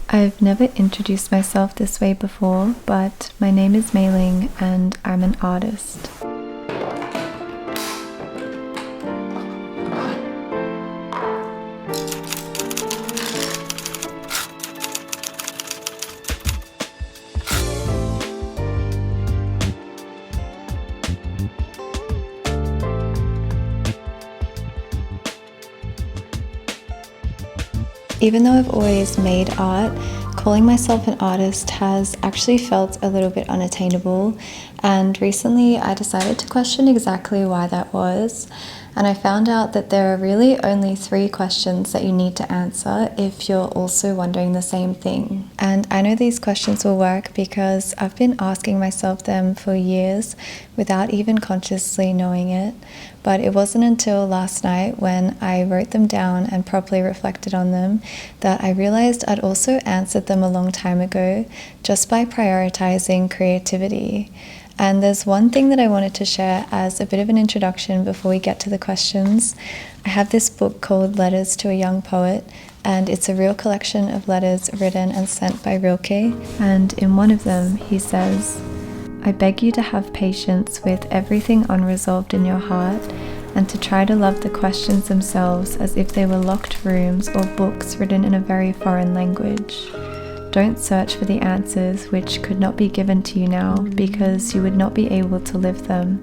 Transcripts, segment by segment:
I've never introduced myself this way before, but my name is Mei Ling and I'm an artist. Even though I've always made art, calling myself an artist has actually felt a little bit unattainable, and recently I decided to question exactly why that was, and I found out that there are really only 3 questions that you need to answer if you're also wondering the same thing. And I know these questions will work because I've been asking myself them for years without even consciously knowing it, but it wasn't until last night when I wrote them down and properly reflected on them that I realized I'd also answered them a long time ago just by prioritizing creativity. And there's one thing that I wanted to share as a bit of an introduction before we get to the questions. I have this book called Letters to a Young Poet, and it's a real collection of letters written and sent by Rilke. And in one of them, he says, "I beg you to have patience with everything unresolved in your heart, and to try to love the questions themselves as if they were locked rooms or books written in a very foreign language. Don't search for the answers which could not be given to you now, because you would not be able to live them.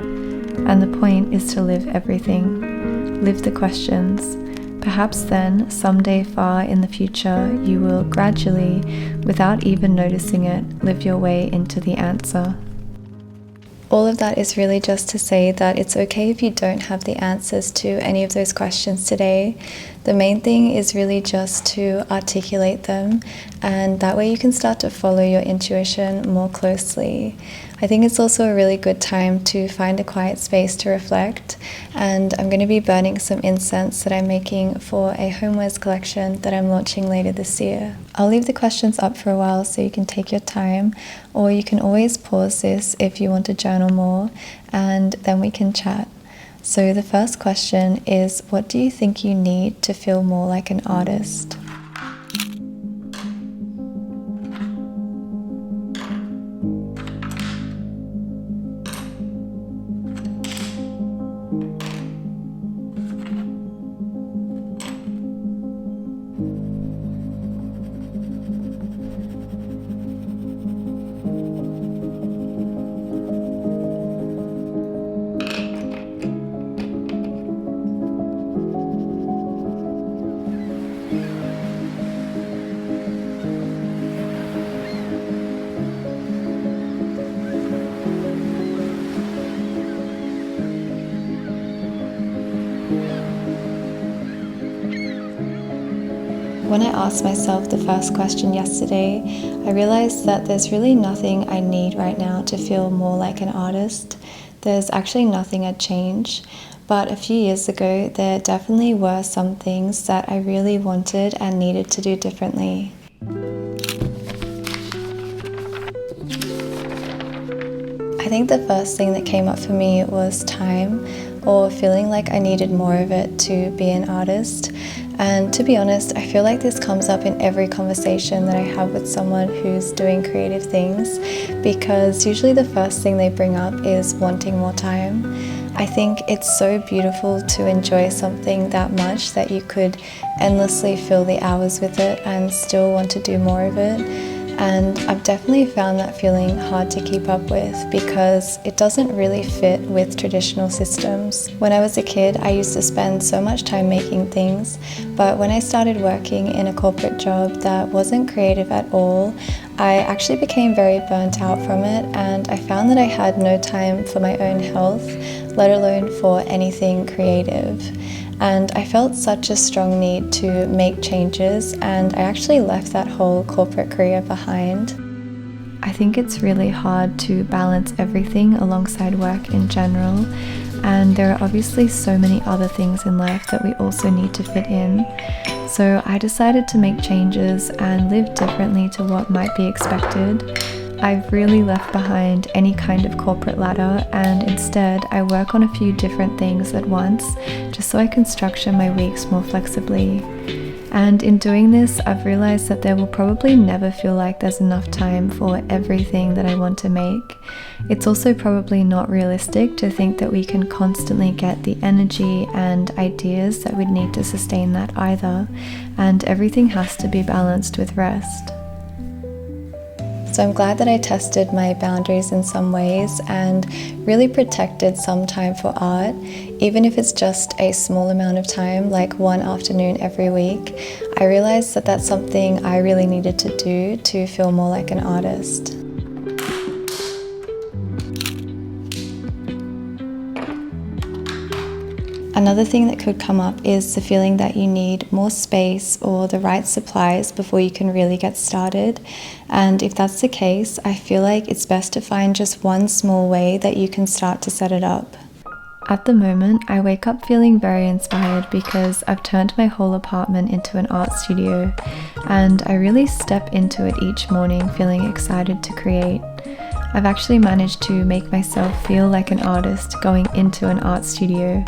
And the point is to live everything. Live the questions. Perhaps then, someday far in the future, you will gradually, without even noticing it, live your way into the answer." All of that is really just to say that it's okay if you don't have the answers to any of those questions today. The main thing is really just to articulate them, and that way you can start to follow your intuition more closely. I think it's also a really good time to find a quiet space to reflect, and I'm going to be burning some incense that I'm making for a homewares collection that I'm launching later this year. I'll leave the questions up for a while so you can take your time, or you can always pause this if you want to journal more, and then we can chat. So the first question is, what do you think you need to feel more like an artist? When I asked myself the first question yesterday, I realized that there's really nothing I need right now to feel more like an artist. There's actually nothing I'd change, but a few years ago there definitely were some things that I really wanted and needed to do differently. I think the first thing that came up for me was time, or feeling like I needed more of it to be an artist. And to be honest, I feel like this comes up in every conversation that I have with someone who's doing creative things, because usually the first thing they bring up is wanting more time. I think it's so beautiful to enjoy something that much that you could endlessly fill the hours with it and still want to do more of it. And I've definitely found that feeling hard to keep up with because it doesn't really fit with traditional systems. When I was a kid, I used to spend so much time making things, but when I started working in a corporate job that wasn't creative at all, I actually became very burnt out from it, and I found that I had no time for my own health, let alone for anything creative. And I felt such a strong need to make changes, and I actually left that whole corporate career behind. I think it's really hard to balance everything alongside work in general, and there are obviously so many other things in life that we also need to fit in. So I decided to make changes and live differently to what might be expected. I've really left behind any kind of corporate ladder, and instead I work on a few different things at once just so I can structure my weeks more flexibly. And in doing this, I've realized that there will probably never feel like there's enough time for everything that I want to make. It's also probably not realistic to think that we can constantly get the energy and ideas that we'd need to sustain that either, and everything has to be balanced with rest. So I'm glad that I tested my boundaries in some ways and really protected some time for art, even if it's just a small amount of time, like one afternoon every week. I realized that that's something I really needed to do to feel more like an artist. Another thing that could come up is the feeling that you need more space or the right supplies before you can really get started. And if that's the case, I feel like it's best to find just one small way that you can start to set it up. At the moment, I wake up feeling very inspired because I've turned my whole apartment into an art studio, and I really step into it each morning feeling excited to create. I've actually managed to make myself feel like an artist going into an art studio,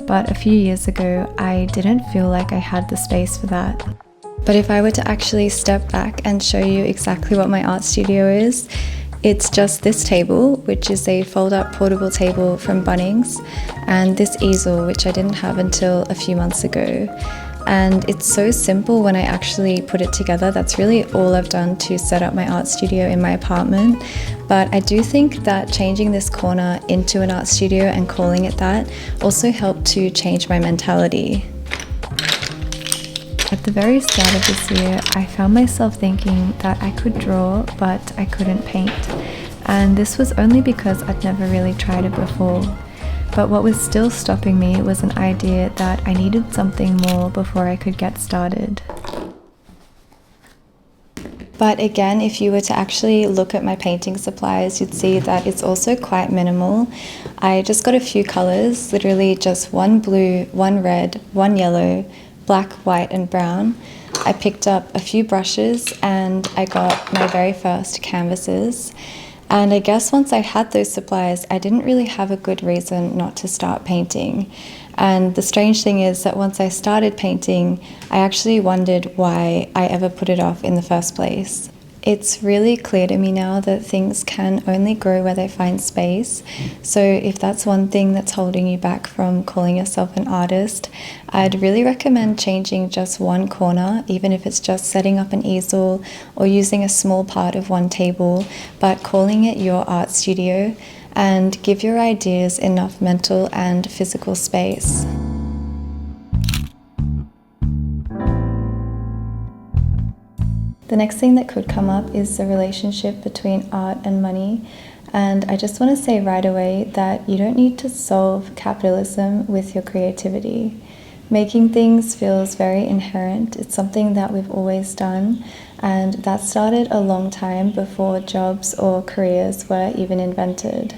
but a few years ago I didn't feel like I had the space for that. But if I were to actually step back and show you exactly what my art studio is, it's just this table, which is a fold-up portable table from Bunnings, and this easel, which I didn't have until a few months ago. And it's so simple when I actually put it together. That's really all I've done to set up my art studio in my apartment. But I do think that changing this corner into an art studio and calling it that also helped to change my mentality. At the very start of this year, I found myself thinking that I could draw, but I couldn't paint. And this was only because I'd never really tried it before. But what was still stopping me was an idea that I needed something more before I could get started. But again, if you were to actually look at my painting supplies, you'd see that it's also quite minimal. I just got a few colors, literally just one blue, one red, one yellow, black, white and brown. I picked up a few brushes and I got my very first canvases. And I guess once I had those supplies, I didn't really have a good reason not to start painting. And the strange thing is that once I started painting, I actually wondered why I ever put it off in the first place. It's really clear to me now that things can only grow where they find space. So if that's one thing that's holding you back from calling yourself an artist, I'd really recommend changing just one corner, even if it's just setting up an easel or using a small part of one table, but calling it your art studio, and give your ideas enough mental and physical space. The next thing that could come up is the relationship between art and money. And I just want to say right away that you don't need to solve capitalism with your creativity. Making things feels very inherent. It's something that we've always done, and that started a long time before jobs or careers were even invented.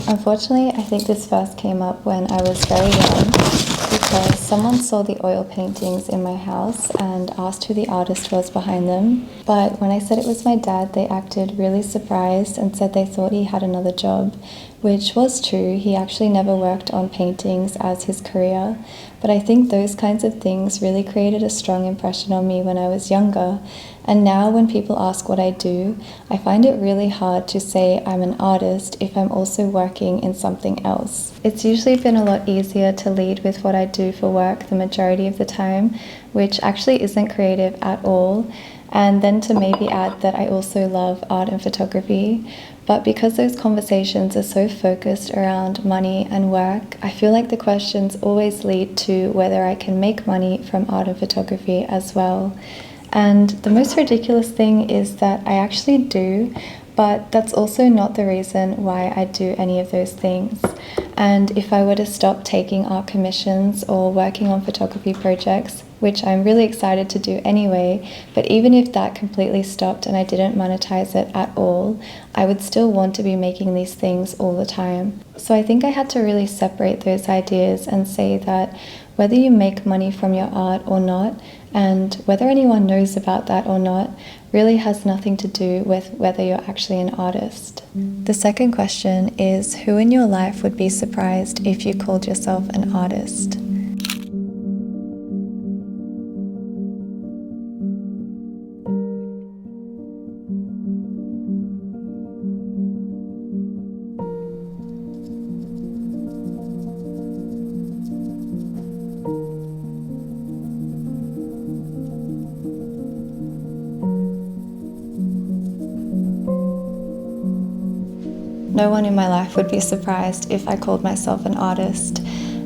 Unfortunately, I think this first came up when I was very young, because someone saw the oil paintings in my house and asked who the artist was behind them. But when I said it was my dad, they acted really surprised and said they thought he had another job, which was true. He actually never worked on paintings as his career. But I think those kinds of things really created a strong impression on me when I was younger. And now when people ask what I do, I find it really hard to say I'm an artist if I'm also working in something else. It's usually been a lot easier to lead with what I do for work the majority of the time, which actually isn't creative at all, and then to maybe add that I also love art and photography. But because those conversations are so focused around money and work, I feel like the questions always lead to whether I can make money from art and photography as well. And the most ridiculous thing is that I actually do, but that's also not the reason why I do any of those things. And if I were to stop taking art commissions or working on photography projects, which I'm really excited to do anyway, but even if that completely stopped and I didn't monetize it at all, I would still want to be making these things all the time. So I think I had to really separate those ideas and say that whether you make money from your art or not, and whether anyone knows about that or not, really has nothing to do with whether you're actually an artist. The second question is, who in your life would be surprised if you called yourself an artist? No one in my life would be surprised if I called myself an artist.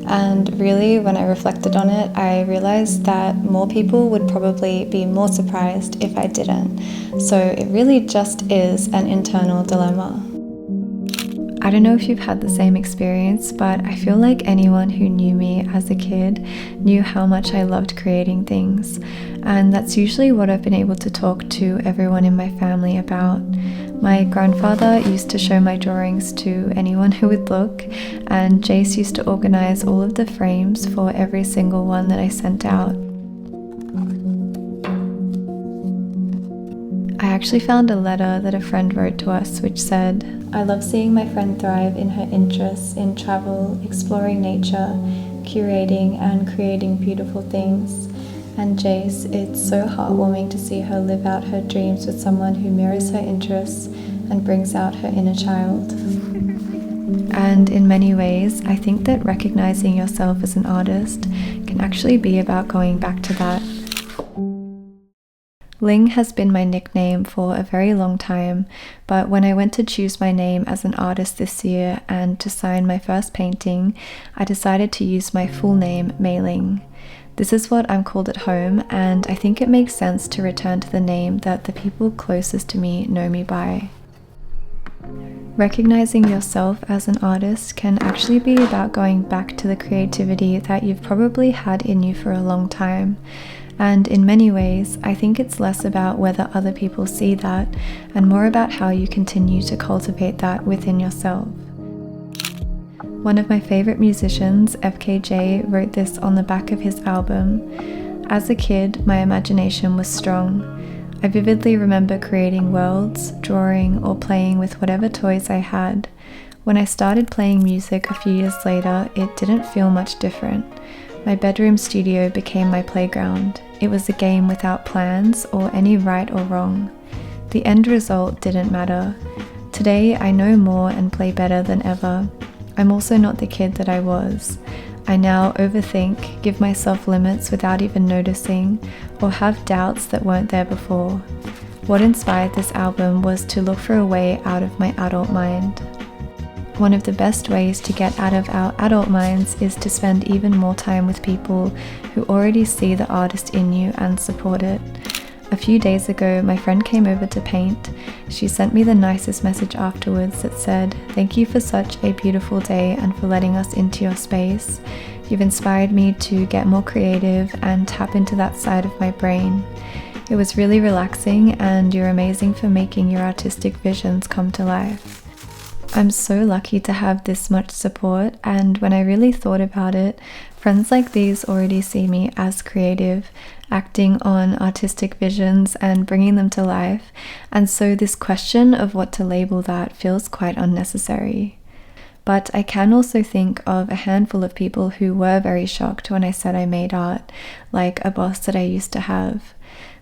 And really, when I reflected on it, I realized that more people would probably be more surprised if I didn't. So it really just is an internal dilemma. I don't know if you've had the same experience, but I feel like anyone who knew me as a kid knew how much I loved creating things. And that's usually what I've been able to talk to everyone in my family about. My grandfather used to show my drawings to anyone who would look, and Jace used to organize all of the frames for every single one that I sent out. I actually found a letter that a friend wrote to us which said, "I love seeing my friend thrive in her interests in travel, exploring nature, curating and creating beautiful things. And Jace, it's so heartwarming to see her live out her dreams with someone who mirrors her interests and brings out her inner child." And in many ways, I think that recognizing yourself as an artist can actually be about going back to that. Ling has been my nickname for a very long time, but when I went to choose my name as an artist this year and to sign my first painting, I decided to use my full name, Mei Ling. This is what I'm called at home, and I think it makes sense to return to the name that the people closest to me know me by. Recognizing yourself as an artist can actually be about going back to the creativity that you've probably had in you for a long time. And in many ways, I think it's less about whether other people see that and more about how you continue to cultivate that within yourself. One of my favorite musicians, FKJ, wrote this on the back of his album. "As a kid, my imagination was strong. I vividly remember creating worlds, drawing, or playing with whatever toys I had. When I started playing music a few years later, it didn't feel much different. My bedroom studio became my playground. It was a game without plans or any right or wrong. The end result didn't matter. Today I know more and play better than ever. I'm also not the kid that I was. I now overthink, give myself limits without even noticing, or have doubts that weren't there before. What inspired this album was to look for a way out of my adult mind." One of the best ways to get out of our adult minds is to spend even more time with people who already see the artist in you and support it. A few days ago, my friend came over to paint. She sent me the nicest message afterwards that said, "Thank you for such a beautiful day and for letting us into your space. You've inspired me to get more creative and tap into that side of my brain. It was really relaxing, and you're amazing for making your artistic visions come to life." I'm so lucky to have this much support, and when I really thought about it, friends like these already see me as creative, acting on artistic visions and bringing them to life, and so this question of what to label that feels quite unnecessary. But I can also think of a handful of people who were very shocked when I said I made art, like a boss that I used to have.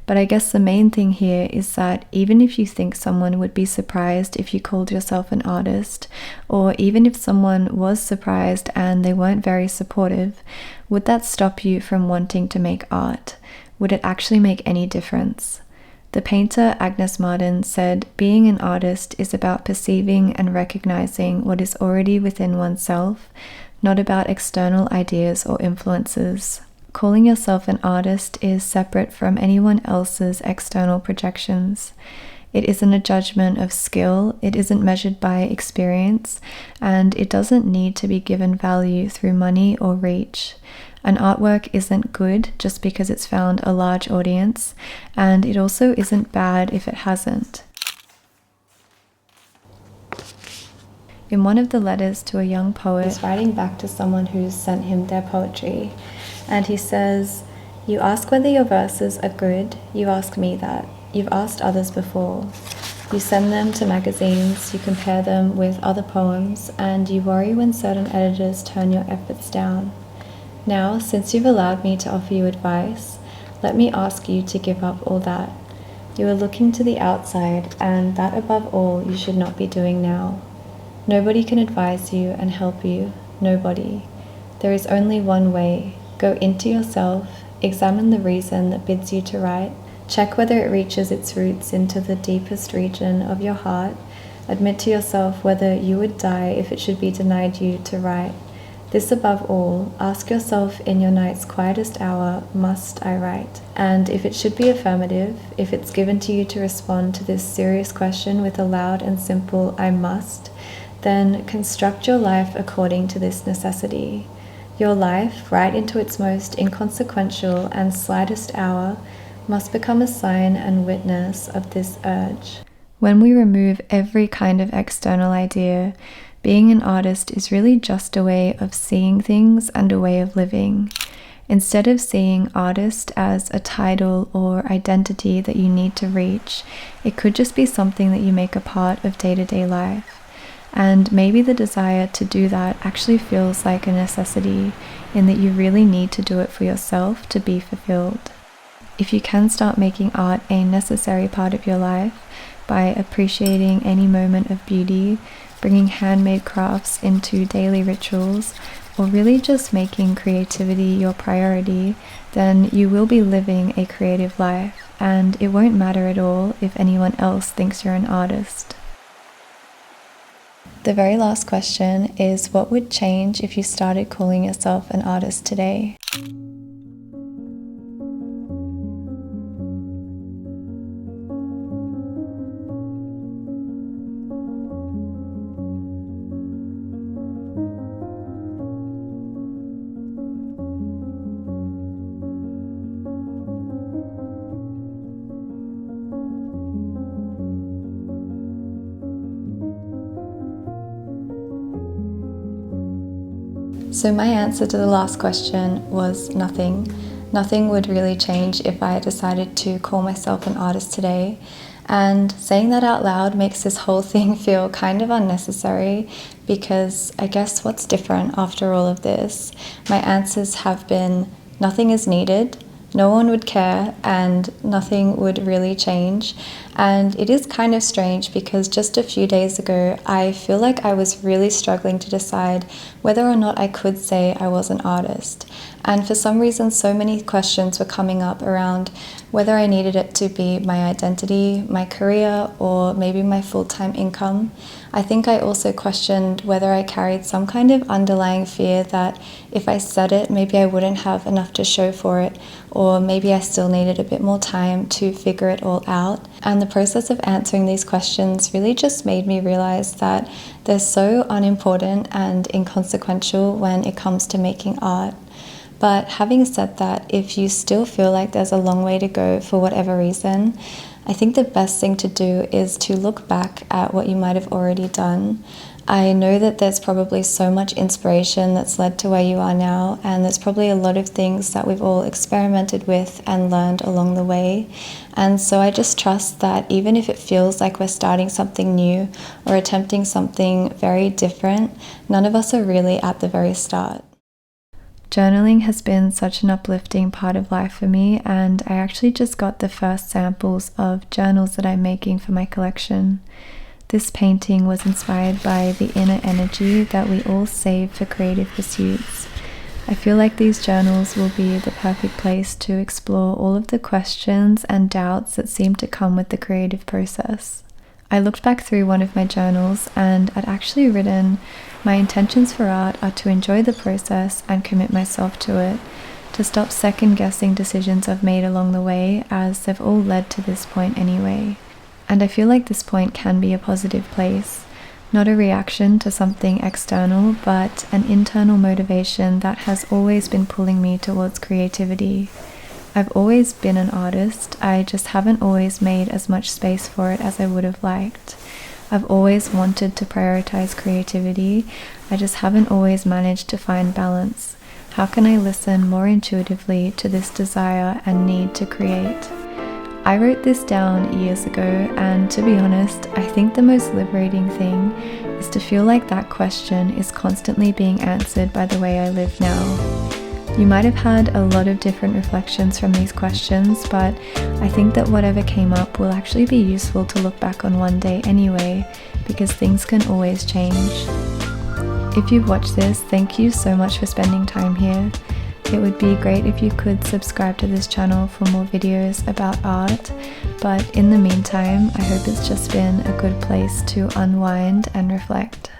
But I guess the main thing here is that even if you think someone would be surprised if you called yourself an artist, or even if someone was surprised and they weren't very supportive, would that stop you from wanting to make art? Would it actually make any difference? The painter Agnes Martin said, "Being an artist is about perceiving and recognizing what is already within oneself, not about external ideas or influences." Calling yourself an artist is separate from anyone else's external projections. It isn't a judgment of skill, it isn't measured by experience, and it doesn't need to be given value through money or reach. An artwork isn't good just because it's found a large audience, and it also isn't bad if it hasn't. In one of the letters to a young poet, he's writing back to someone who's sent him their poetry, and he says, "You ask whether your verses are good, you ask me that. You've asked others before. You send them to magazines, you compare them with other poems, and you worry when certain editors turn your efforts down. Now, since you've allowed me to offer you advice, let me ask you to give up all that. You are looking to the outside, and that above all you should not be doing now. Nobody can advise you and help you, nobody. There is only one way. Go into yourself, examine the reason that bids you to write, check whether it reaches its roots into the deepest region of your heart, Admit to yourself whether you would die if it should be denied you to write. This above all, ask yourself in your night's quietest hour, must I write? And if it should be affirmative, if it's given to you to respond to this serious question with a loud and simple I must, then construct your life according to this necessity. Your life, right into its most inconsequential and slightest hour, must become a sign and witness of this urge. When we remove every kind of external idea, being an artist is really just a way of seeing things and a way of living. Instead of seeing artist as a title or identity that you need to reach, it could just be something that you make a part of day-to-day life. And maybe the desire to do that actually feels like a necessity, in that you really need to do it for yourself to be fulfilled. If you can start making art a necessary part of your life by appreciating any moment of beauty, bringing handmade crafts into daily rituals, or really just making creativity your priority, then you will be living a creative life, and it won't matter at all if anyone else thinks you're an artist. The very last question is, what would change if you started calling yourself an artist today? So my answer to the last question was nothing. Nothing would really change if I decided to call myself an artist today. And saying that out loud makes this whole thing feel kind of unnecessary, because I guess what's different after all of this? My answers have been nothing is needed, no one would care, and nothing would really change. And it is kind of strange because just a few days ago, I feel like I was really struggling to decide whether or not I could say I was an artist. And for some reason, so many questions were coming up around whether I needed it to be my identity, my career, or maybe my full-time income. I think I also questioned whether I carried some kind of underlying fear that if I said it, maybe I wouldn't have enough to show for it, or maybe I still needed a bit more time to figure it all out. And the process of answering these questions really just made me realize that they're so unimportant and inconsequential when it comes to making art. But having said that, if you still feel like there's a long way to go for whatever reason, I think the best thing to do is to look back at what you might have already done. I know that there's probably so much inspiration that's led to where you are now, and there's probably a lot of things that we've all experimented with and learned along the way. And so I just trust that even if it feels like we're starting something new or attempting something very different, none of us are really at the very start. Journaling has been such an uplifting part of life for me, and I actually just got the first samples of journals that I'm making for my collection. This painting was inspired by the inner energy that we all save for creative pursuits. I feel like these journals will be the perfect place to explore all of the questions and doubts that seem to come with the creative process. I looked back through one of my journals and I'd actually written, "My intentions for art are to enjoy the process and commit myself to it, to stop second-guessing decisions I've made along the way, as they've all led to this point anyway." And I feel like this point can be a positive place, not a reaction to something external, but an internal motivation that has always been pulling me towards creativity. I've always been an artist, I just haven't always made as much space for it as I would have liked. I've always wanted to prioritize creativity, I just haven't always managed to find balance. How can I listen more intuitively to this desire and need to create? I wrote this down years ago, and to be honest, I think the most liberating thing is to feel like that question is constantly being answered by the way I live now. You might have had a lot of different reflections from these questions, but I think that whatever came up will actually be useful to look back on one day anyway, because things can always change. If you've watched this, thank you so much for spending time here. It would be great if you could subscribe to this channel for more videos about art, but in the meantime, I hope it's just been a good place to unwind and reflect.